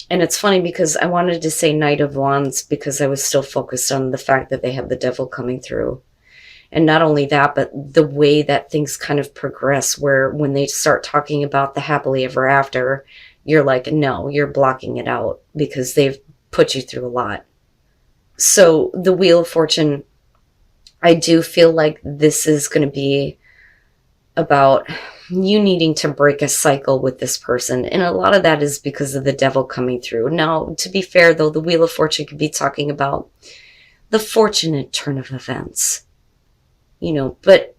And it's funny because I wanted to say Knight of Wands because I was still focused on the fact that they have the devil coming through. And not only that, but the way that things kind of progress, where when they start talking about the happily ever after, you're like, no, you're blocking it out because they've put you through a lot. So the Wheel of Fortune, I do feel like this is going to be about you needing to break a cycle with this person. And a lot of that is because of the devil coming through. Now, to be fair, though, the Wheel of Fortune could be talking about the fortunate turn of events. But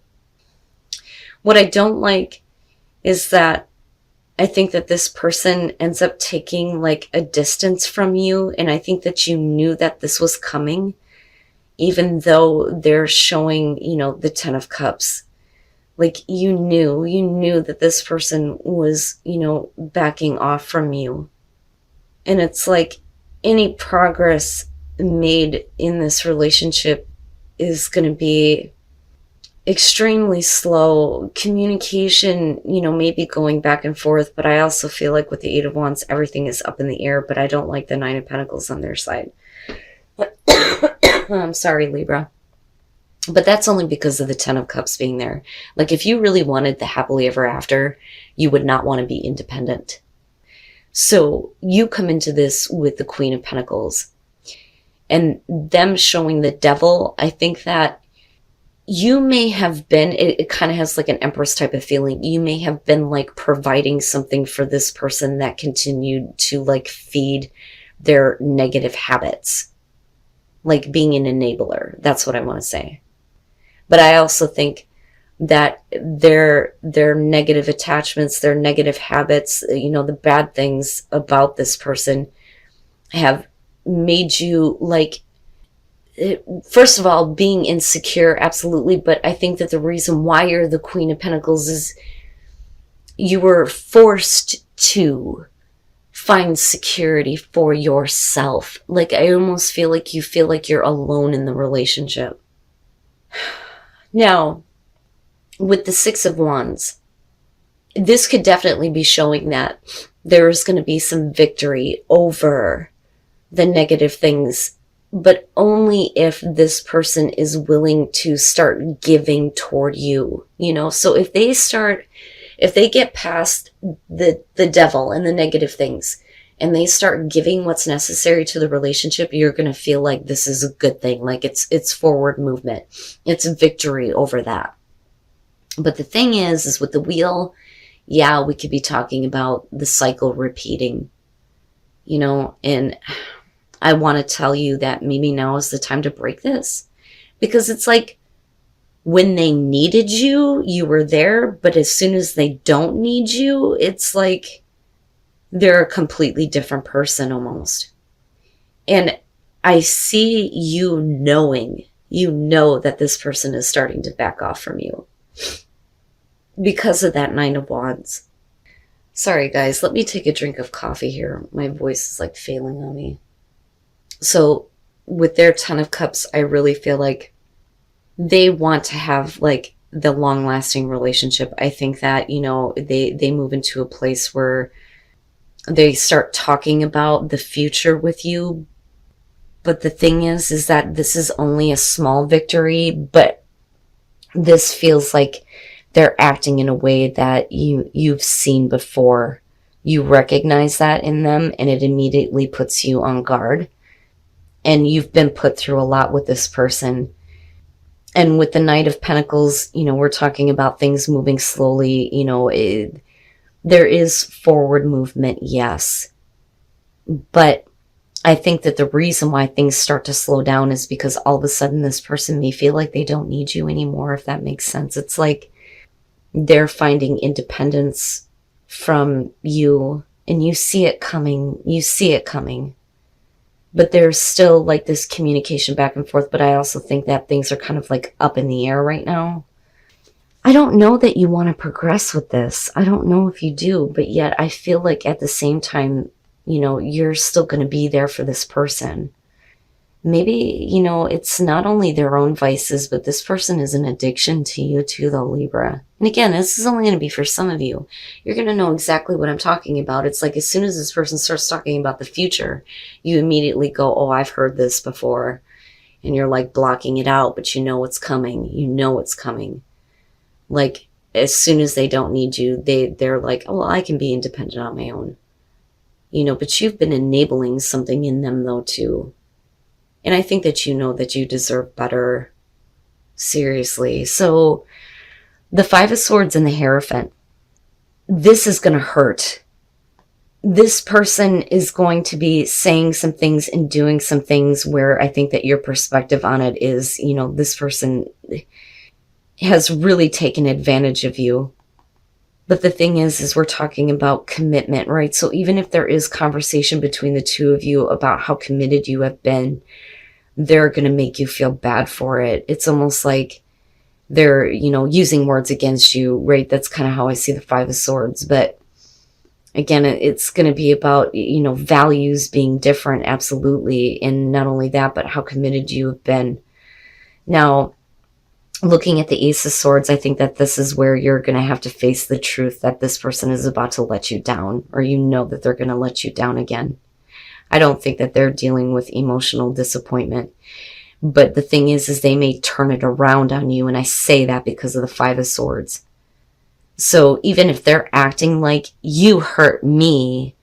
what I don't like is that I think that this person ends up taking like a distance from you. And I think that you knew that this was coming, even though they're showing, the Ten of Cups. Like you knew that this person was, backing off from you. And it's like any progress made in this relationship is going to be extremely slow. Communication, maybe going back and forth, but I also feel like with the Eight of Wands, everything is up in the air, but I don't like the Nine of Pentacles on their side. I'm sorry, Libra. But that's only because of the Ten of Cups being there. Like if you really wanted the happily ever after, you would not want to be independent. So you come into this with the Queen of Pentacles and them showing the devil. I think that you may have been, it kind of has like an Empress type of feeling. You may have been like providing something for this person that continued to like feed their negative habits. Like being an enabler. That's what I want to say. But I also think that their negative attachments, their negative habits, the bad things about this person have made you like, first of all, being insecure, absolutely. But I think that the reason why you're the Queen of Pentacles is you were forced to find security for yourself. Like I almost feel like you feel like you're alone in the relationship. Now, with the Six of Wands, this could definitely be showing that there is going to be some victory over the negative things, but only if this person is willing to start giving toward you, So if they get past the devil and the negative things, and they start giving what's necessary to the relationship, you're going to feel like this is a good thing. Like it's forward movement. It's victory over that. But the thing is with the wheel, yeah, we could be talking about the cycle repeating, and I want to tell you that maybe now is the time to break this, because it's like when they needed you, you were there. But as soon as they don't need you, it's like they're a completely different person almost. And I see you knowing, that this person is starting to back off from you because of that Nine of Wands. Sorry guys, let me take a drink of coffee here. My voice is like failing on me. So with their Ten of Cups, I really feel like they want to have like the long lasting relationship. I think that, they move into a place where they start talking about the future with you. But the thing is that this is only a small victory, but this feels like they're acting in a way that you've seen before. You recognize that in them, and it immediately puts you on guard. And you've been put through a lot with this person. And with the Knight of Pentacles, we're talking about things moving slowly, there is forward movement, yes. But I think that the reason why things start to slow down is because all of a sudden this person may feel like they don't need you anymore, if that makes sense. It's like they're finding independence from you, and you see it coming. But there's still like this communication back and forth. But I also think that things are kind of like up in the air right now. I don't know that you want to progress with this. I don't know if you do, but yet I feel like at the same time, you're still going to be there for this person. Maybe, you know, it's not only their own vices, but this person is an addiction to you too, though, Libra. And again, this is only going to be for some of you. You're going to know exactly what I'm talking about. It's like as soon as this person starts talking about the future, you immediately go, oh, I've heard this before. And you're like blocking it out, but you know what's coming. You know it's coming. Like as soon as they don't need you, they're like, oh, well, I can be independent on my own. You know, but you've been enabling something in them though too. And I think that you know that you deserve better. Seriously. So the Five of Swords and the Hierophant, this is going to hurt. This person is going to be saying some things and doing some things where I think that your perspective on it is, you know, this person has really taken advantage of you. But the thing is we're talking about commitment, right? So even if there is conversation between the two of you about how committed you have been, they're going to make you feel bad for it. It's almost like they're, you know, using words against you, right? That's kind of how I see the Five of Swords. But again, it's going to be about, you know, values being different, absolutely. And not only that, but how committed you have been. Now, looking at the Ace of Swords, I think that this is where you're going to have to face the truth that this person is about to let you down, or you know that they're going to let you down again. I don't think that they're dealing with emotional disappointment. But the thing is they may turn it around on you. And I say that because of the Five of Swords. So even if they're acting like you hurt me,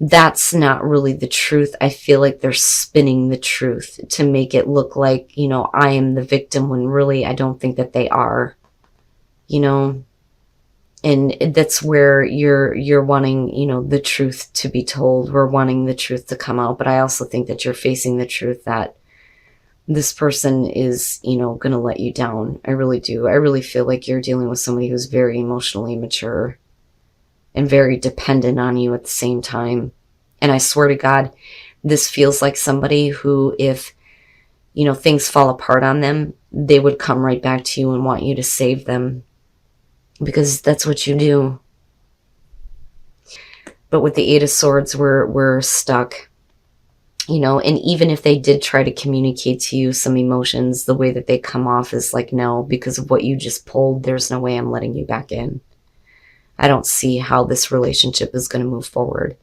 that's not really the truth. I feel like they're spinning the truth to make it look like, you know, I am the victim when really I don't think that they are, you know. And that's where you're wanting, you know, the truth to be told. We're wanting the truth to come out. But I also think that you're facing the truth that this person is, you know, going to let you down. I really do. I really feel like you're dealing with somebody who's very emotionally mature and very dependent on you at the same time. And I swear to God, this feels like somebody who, if, you know, things fall apart on them, they would come right back to you and want you to save them. Because that's what you do. But with the Eight of Swords, we're stuck. You know, and even if they did try to communicate to you some emotions, the way that they come off is like, no, because of what you just pulled, there's no way I'm letting you back in. I don't see how this relationship is going to move forward.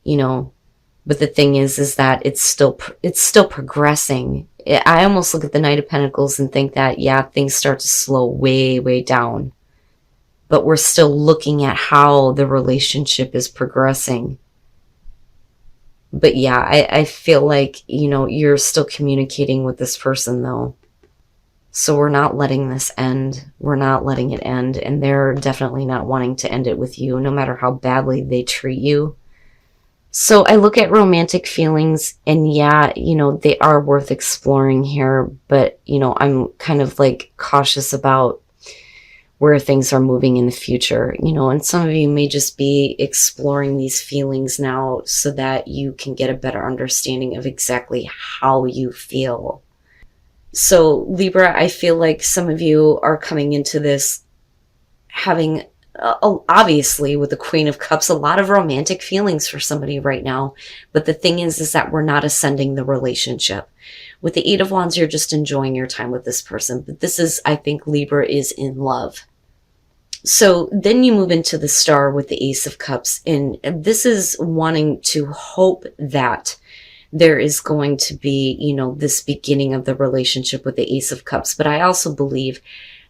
You know, but the thing is that it's still progressing. I almost look at the Knight of Pentacles and think that, yeah, things start to slow way, way down. But we're still looking at how the relationship is progressing. But yeah, I feel like, you know, you're still communicating with this person though. So we're not letting this end. We're not letting it end. And they're definitely not wanting to end it with you, no matter how badly they treat you. So I look at romantic feelings and yeah, you know, they are worth exploring here. But, you know, I'm kind of like cautious about where things are moving in the future, you know, and some of you may just be exploring these feelings now so that you can get a better understanding of exactly how you feel. So Libra, I feel like some of you are coming into this having, obviously with the Queen of Cups, a lot of romantic feelings for somebody right now. But the thing is that we're not ascending the relationship. With the Eight of Wands, you're just enjoying your time with this person. But this is, I think Libra is in love. So then you move into the Star with the Ace of Cups. And this is wanting to hope that there is going to be, you know, this beginning of the relationship with the Ace of Cups. But I also believe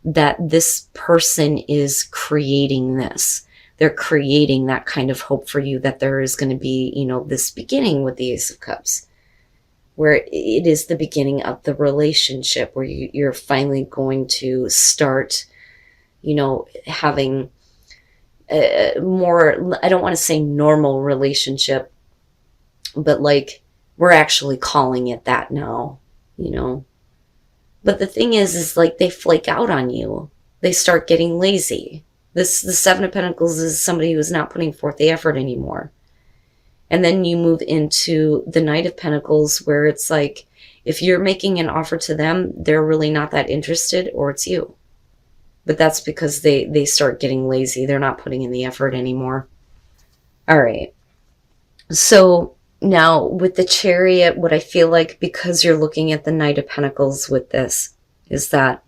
that this person is creating this. They're creating that kind of hope for you that there is going to be, you know, this beginning with the Ace of Cups, where it is the beginning of the relationship, where you're finally going to start, you know, having a more, I don't want to say normal relationship, but like we're actually calling it that now, you know. But the thing is like they flake out on you. They start getting lazy. The Seven of Pentacles is somebody who is not putting forth the effort anymore. And then you move into the Knight of Pentacles, where it's like, if you're making an offer to them, they're really not that interested, or it's you. But that's because they start getting lazy. They're not putting in the effort anymore. All right. So Now, with the Chariot, what I feel like, because you're looking at the Knight of Pentacles with this, is that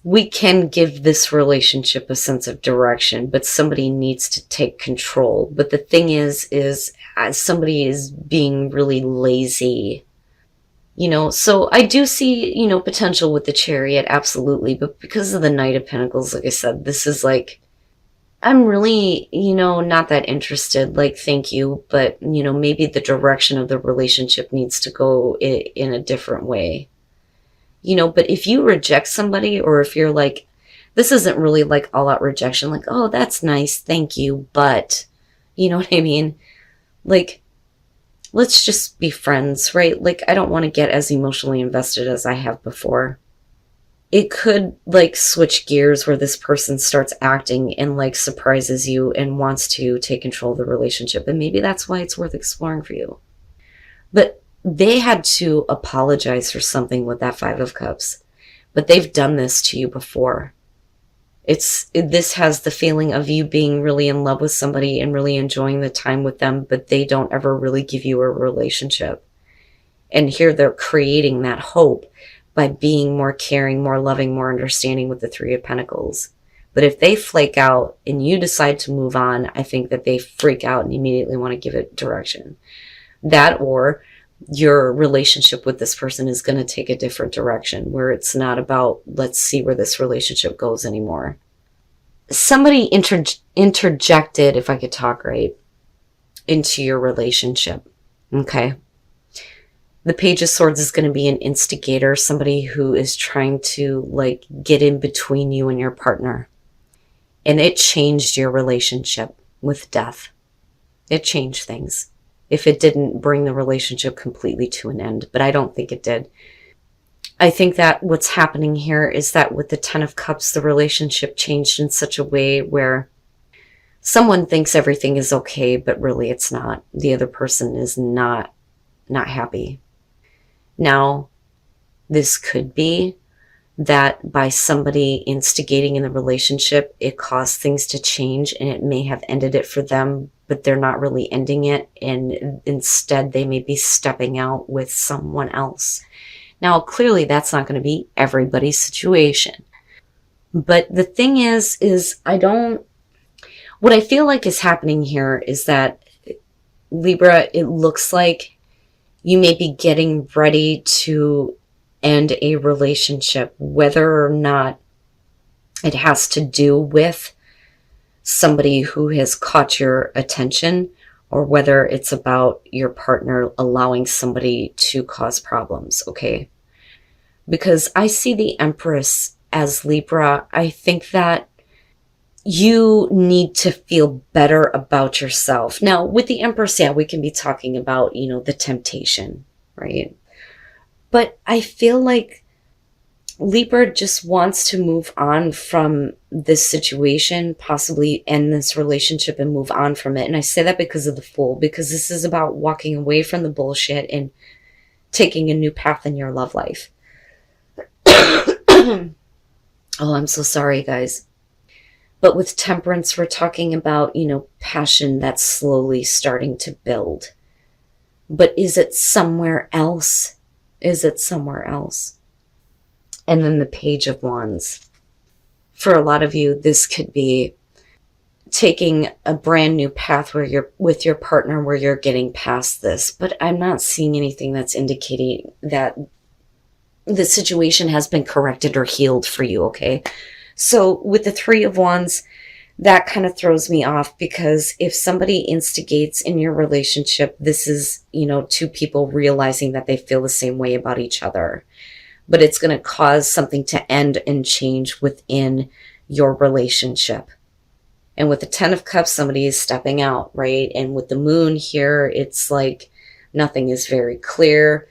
we can give this relationship a sense of direction, but somebody needs to take control. But the thing is somebody is being really lazy. So I do see, potential with the Chariot, absolutely. But because of the Knight of Pentacles, like I said, this is like, I'm really, not that interested. Like, thank you. But, maybe the direction of the relationship needs to go in a different way. But if you reject somebody, or if you're like, this isn't really like all out rejection, like, oh, that's nice, thank you, but, you know what I mean? Like, let's just be friends, right? Like, I don't want to get as emotionally invested as I have before. It could like switch gears where this person starts acting and like surprises you and wants to take control of the relationship. And maybe that's why it's worth exploring for you. But they had to apologize for something with that Five of Cups. But they've done this to you before. This has the feeling of you being really in love with somebody and really enjoying the time with them, but they don't ever really give you a relationship. And here they're creating that hope by being more caring, more loving, more understanding with the Three of Pentacles. But if they flake out and you decide to move on, I think that they freak out and immediately want to give it direction. That, or your relationship with this person is going to take a different direction where it's not about, let's see where this relationship goes anymore. Somebody interjected, if I could talk right, into your relationship. Okay. The Page of Swords is going to be an instigator, somebody who is trying to like get in between you and your partner. And it changed your relationship with death. It changed things. If it didn't bring the relationship completely to an end, but I don't think it did. I think that what's happening here is that with the Ten of Cups, the relationship changed in such a way where someone thinks everything is okay, but really it's not. The other person is not happy. Now, this could be that by somebody instigating in the relationship, it caused things to change and it may have ended it for them, but they're not really ending it. And instead they may be stepping out with someone else. Now, clearly that's not going to be everybody's situation. But the thing is what I feel like is happening here is that, Libra, it looks like you may be getting ready to end a relationship, whether or not it has to do with somebody who has caught your attention, or whether it's about your partner allowing somebody to cause problems, okay? Because I see the Empress as Libra. I think that you need to feel better about yourself. Now, with the Empress, yeah, we can be talking about, the temptation, right? But I feel like Libra just wants to move on from this situation, possibly end this relationship and move on from it. And I say that because of the Fool, because this is about walking away from the bullshit and taking a new path in your love life. Oh, I'm so sorry, guys. But with Temperance, we're talking about, passion that's slowly starting to build. But is it somewhere else? Is it somewhere else? And then the Page of Wands. For a lot of you, this could be taking a brand new path where you're with your partner, where you're getting past this. But I'm not seeing anything that's indicating that the situation has been corrected or healed for you, okay? So with the Three of Wands, that kind of throws me off, because if somebody instigates in your relationship, this is, two people realizing that they feel the same way about each other. But it's going to cause something to end and change within your relationship. And with the Ten of Cups, somebody is stepping out, right? And with the Moon here, it's like nothing is very clear.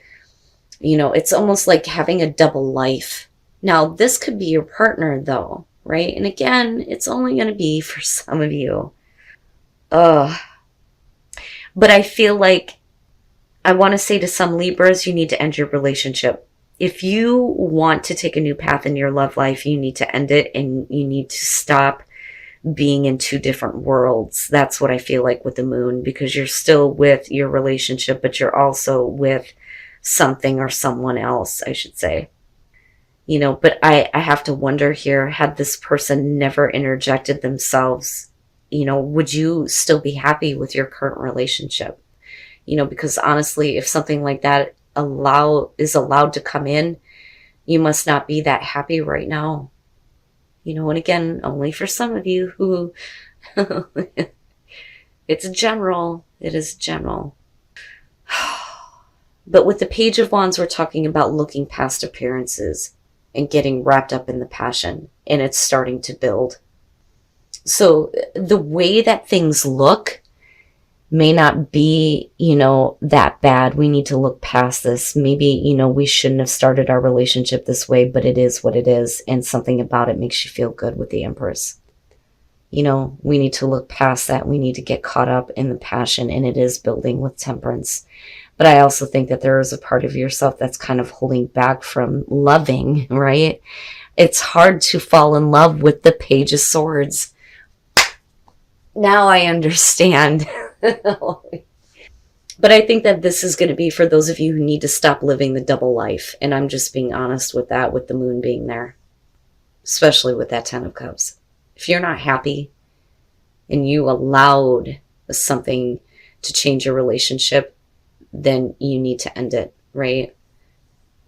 It's almost like having a double life. Now, this could be your partner, though, right? And again, it's only going to be for some of you. But I feel like I want to say to some Libras, you need to end your relationship. If you want to take a new path in your love life, you need to end it, and you need to stop being in two different worlds. That's what I feel like with the moon, because you're still with your relationship, but you're also with something or someone else, I should say. But I have to wonder here, had this person never interjected themselves, would you still be happy with your current relationship? Because honestly, if something like that is allowed to come in, you must not be that happy right now. And again, only for some of you who it's general. It is general. But with the Page of Wands, we're talking about looking past appearances and getting wrapped up in the passion, and it's starting to build. So the way that things look may not be, that bad. We need to look past this. Maybe, we shouldn't have started our relationship this way, but it is what it is. And something about it makes you feel good with the Empress. We need to look past that. We need to get caught up in the passion, and it is building with Temperance. But I also think that there is a part of yourself that's kind of holding back from loving, right? It's hard to fall in love with the Page of Swords. Now I understand. But I think that this is going to be for those of you who need to stop living the double life. And I'm just being honest with that, with the moon being there, especially with that 10 of Cups. If you're not happy and you allowed something to change your relationship, then you need to end it, right?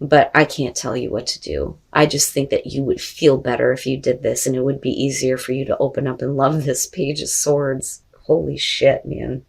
But I can't tell you what to do. I just think that you would feel better if you did this, and it would be easier for you to open up and love this Page of Swords. Holy shit, man.